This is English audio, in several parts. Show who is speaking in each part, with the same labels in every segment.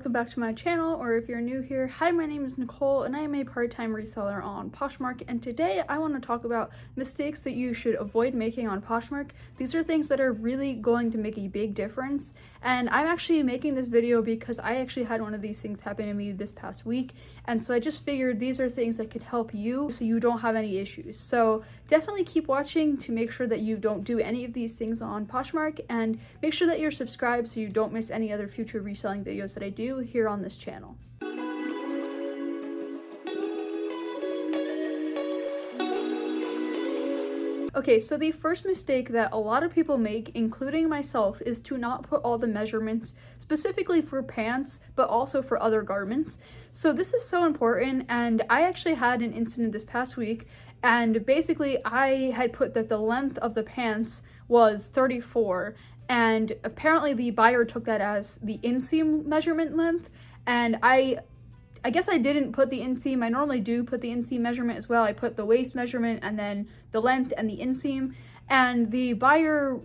Speaker 1: welcome back to my channel, or if you're new here, hi, my name is Nicole and I am a part-time reseller on POSHMARK, and today I want to talk about mistakes that you should avoid making on POSHMARK. These are things that are really going to make a big difference, and I'm actually making this video because I actually had one of these things happen to me this past week, and so I just figured these are things that could help you so you don't have any issues. So definitely keep watching to make sure that you don't do any of these things on POSHMARK, and make sure that you're subscribed so you don't miss any other future reselling videos that I do here on this channel. Okay, so the first mistake that a lot of people make, including myself, is to not put all the measurements specifically for pants, but also for other garments. So this is so important, and I actually had an incident this past week, and basically I had put that the length of the pants was 34, and apparently the buyer took that as the inseam measurement length, and I guess I didn't put the inseam. I normally do put the inseam measurement as well. I put the waist measurement and then the length and the inseam, and the buyer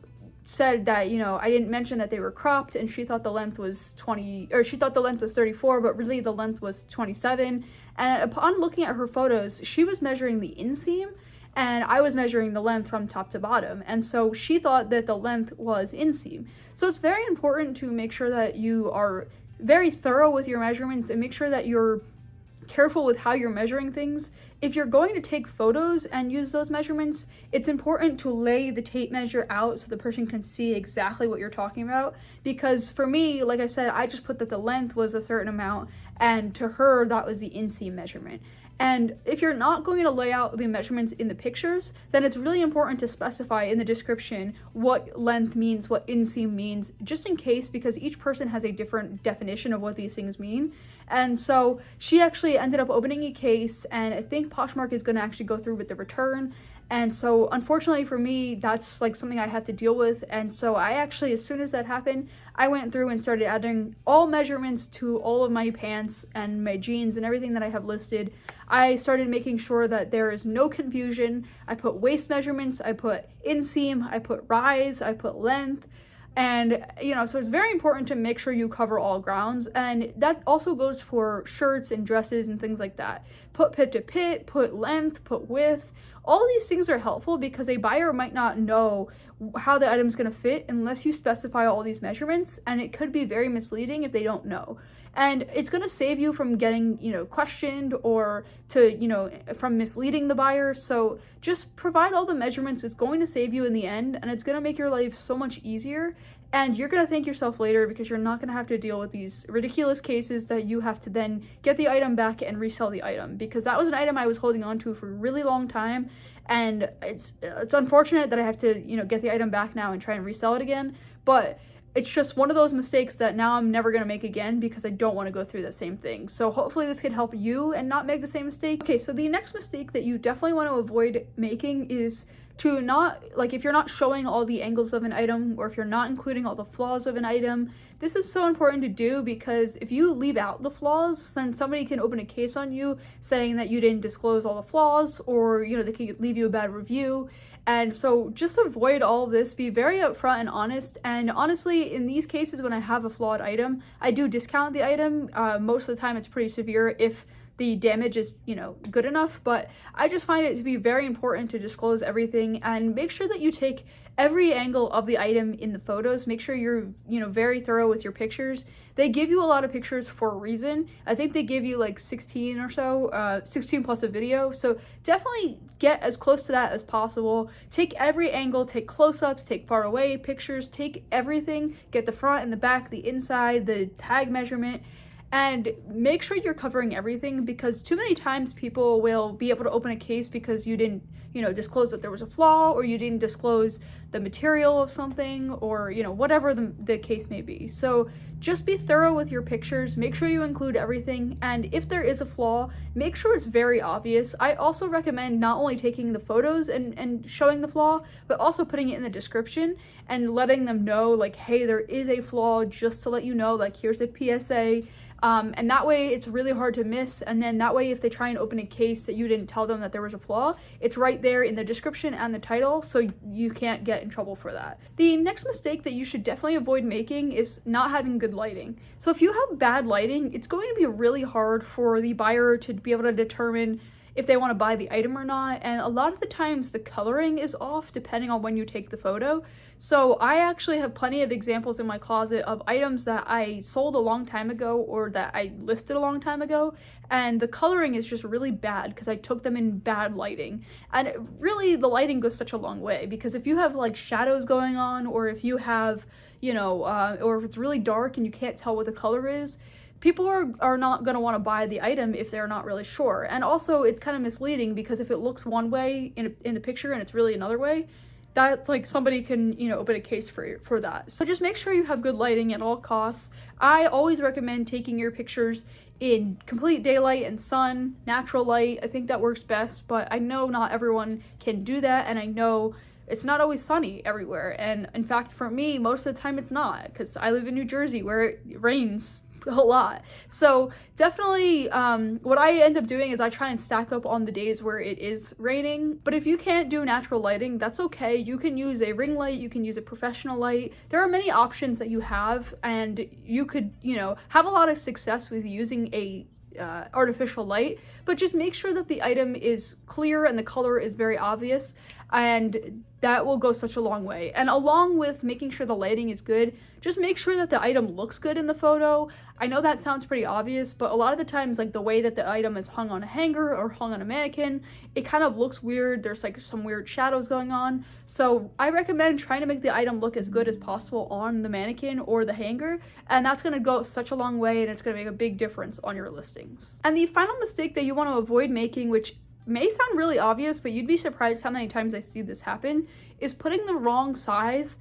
Speaker 1: said that, you know, I didn't mention that they were cropped, and she thought the length was 34, but really the length was 27. And upon looking at her photos, she was measuring the inseam and I was measuring the length from top to bottom, and so she thought that the length was inseam. So it's very important to make sure that you are very thorough with your measurements and make sure that you're careful with how you're measuring things. If you're going to take photos and use those measurements, it's important to lay the tape measure out so the person can see exactly what you're talking about, because for me, like I said, I just put that the length was a certain amount, and to her that was the inseam measurement. And if you're not going to lay out the measurements in the pictures, then it's really important to specify in the description what length means, what inseam means, just in case, because each person has a different definition of what these things mean. And so she actually ended up opening a case, and I think POSHMARK is going to actually go through with the return. And so unfortunately for me, that's like something I had to deal with. And so I actually, as soon as that happened, I went through and started adding all measurements to all of my pants and my jeans and everything that I have listed. I started making sure that there is no confusion. I put waist measurements, I put inseam, I put rise, I put length. And, you know, so it's very important to make sure you cover all grounds, and that also goes for shirts and dresses and things like that. Put pit to pit, put length, put width. All these things are helpful because a buyer might not know how the item's going to fit unless you specify all these measurements, and it could be very misleading if they don't know. And it's going to save you from getting, you know, questioned or from misleading the buyer. So just provide all the measurements. It's going to save you in the end, and it's going to make your life so much easier. And you're going to thank yourself later because you're not going to have to deal with these ridiculous cases that you have to then get the item back and resell the item, because that was an item I was holding on to for a really long time. And it's unfortunate that I have to, you know, get the item back now and try and resell it again. But it's just one of those mistakes that now I'm never going to make again because I don't want to go through the same thing. So hopefully this can help you and not make the same mistake. Okay, so the next mistake that you definitely want to avoid making is to not, like, if you're not showing all the angles of an item, or if you're not including all the flaws of an item. This is so important to do because if you leave out the flaws, then somebody can open a case on you saying that you didn't disclose all the flaws, or, you know, they could leave you a bad review. And so just avoid all of this, be very upfront and honest. And honestly, in these cases, when I have a flawed item, I do discount the item. Most of the time it's pretty severe if the damage is, you know, good enough, but I just find it to be very important to disclose everything and make sure that you take every angle of the item in the photos. Make sure you're, you know, very thorough with your pictures. They give you a lot of pictures for a reason. I think they give you like 16 or so, 16 plus a video. So definitely get as close to that as possible. Take every angle, take close-ups, take far away pictures, take everything, get the front and the back, the inside, the tag measurement, and make sure you're covering everything, because too many times people will be able to open a case because you didn't, you know, disclose that there was a flaw, or you didn't disclose the material of something, or, you know, whatever the case may be. So just be thorough with your pictures, make sure you include everything, and if there is a flaw, make sure it's very obvious. I also recommend not only taking the photos and showing the flaw, but also putting it in the description and letting them know, like, hey, there is a flaw, just to let you know, like, here's a PSA. And that way it's really hard to miss, and then that way if they try and open a case that you didn't tell them that there was a flaw, it's right there in the description and the title, so you can't get in trouble for that. The next mistake that you should definitely avoid making is not having good lighting. So if you have bad lighting, it's going to be really hard for the buyer to be able to determine if they want to buy the item or not, and a lot of the times the coloring is off depending on when you take the photo. So I actually have plenty of examples in my closet of items that I sold a long time ago or that I listed a long time ago, and the coloring is just really bad because I took them in bad lighting. And really, the lighting goes such a long way, because if you have like shadows going on, or if you have, or if it's really dark and you can't tell what the color is, people are not going to want to buy the item if they're not really sure. And also, it's kind of misleading, because if it looks one way in the picture and it's really another way, that's like somebody can, open a case for that. So just make sure you have good lighting at all costs. I always recommend taking your pictures in complete daylight and sun, natural light. I think that works best, but I know not everyone can do that, and I know it's not always sunny everywhere. And in fact, for me, most of the time it's not, because I live in New Jersey where it rains a lot. So definitely what I end up doing is I try and stack up on the days where it is raining. But if you can't do natural lighting, that's okay. You can use a ring light, you can use a professional light. There are many options that you have, and you could, have a lot of success with using a artificial light, but just make sure that the item is clear and the color is very obvious, and that will go such a long way. And along with making sure the lighting is good, just make sure that the item looks good in the photo. I know that sounds pretty obvious, but a lot of the times, like the way that the item is hung on a hanger or hung on a mannequin, it kind of looks weird. There's like some weird shadows going on. So I recommend trying to make the item look as good as possible on the mannequin or the hanger, and that's going to go such a long way, and it's going to make a big difference on your listings. And the final mistake that you want to avoid making, which may sound really obvious, but you'd be surprised how many times I see this happen, is putting the wrong size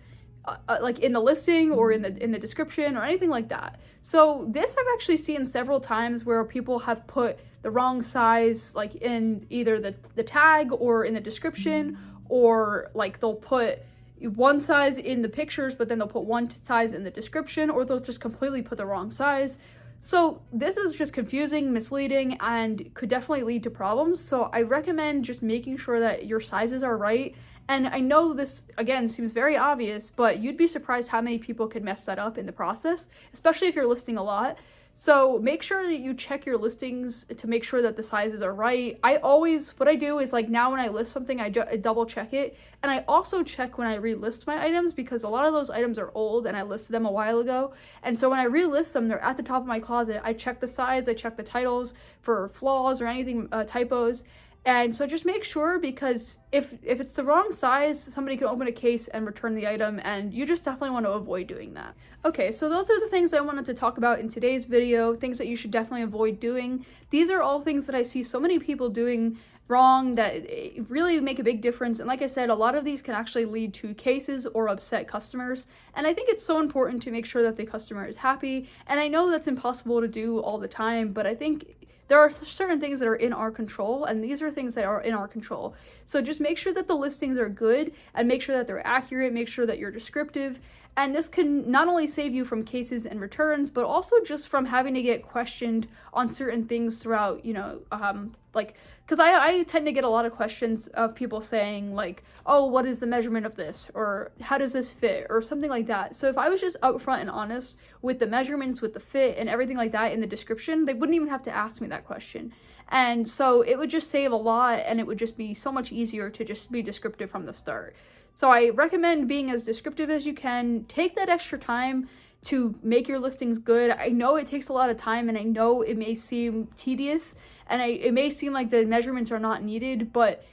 Speaker 1: like in the listing or in the description or anything like that. So this I've actually seen several times where people have put the wrong size like in either the tag or in the description, or like they'll put one size in the pictures but then they'll put one size in the description, or they'll just completely put the wrong size. So this is just confusing, misleading, and could definitely lead to problems. So I recommend just making sure that your sizes are right. And I know this, again, seems very obvious, but you'd be surprised how many people could mess that up in the process, especially if you're listing a lot. So make sure that you check your listings to make sure that the sizes are right. What I do is, like, now when I list something, I double check it. And I also check when I relist my items, because a lot of those items are old and I listed them a while ago. And so when I relist them, they're at the top of my closet. I check the size, I check the titles for flaws or anything, typos. And so just make sure, because if it's the wrong size, somebody can open a case and return the item, and you just definitely want to avoid doing that. Okay, so those are the things I wanted to talk about in today's video, things that you should definitely avoid doing. These are all things that I see so many people doing wrong that really make a big difference. And like I said, a lot of these can actually lead to cases or upset customers. And I think it's so important to make sure that the customer is happy. And I know that's impossible to do all the time, but I think there are certain things that are in our control, and these are things that are in our control. So just make sure that the listings are good, and make sure that they're accurate, make sure that you're descriptive. And this can not only save you from cases and returns, but also just from having to get questioned on certain things throughout, because I tend to get a lot of questions of people saying like, oh, what is the measurement of this? Or how does this fit? Or something like that. So if I was just upfront and honest with the measurements, with the fit and everything like that in the description, they wouldn't even have to ask me that question. And so it would just save a lot, and it would just be so much easier to just be descriptive from the start. So I recommend being as descriptive as you can. Take that extra time to make your listings good. I know it takes a lot of time, and I know it may seem tedious, and it may seem like the measurements are not needed, but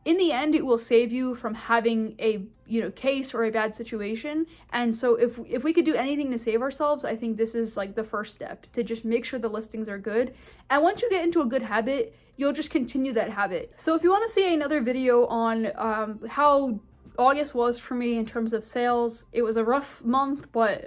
Speaker 1: in the end, it will save you from having a case or a bad situation. And so if we could do anything to save ourselves, I think this is like the first step, to just make sure the listings are good. And once you get into a good habit, you'll just continue that habit. So if you want to see another video on how August was for me in terms of sales, it was a rough month, but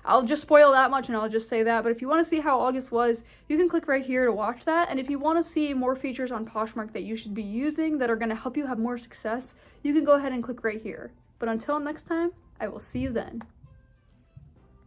Speaker 1: I'll just spoil that much, and I'll just say that. But if you want to see how August was, you can click right here to watch that. And if you want to see more features on Poshmark that you should be using that are going to help you have more success, you can go ahead and click right here. But until next time, I will see you then.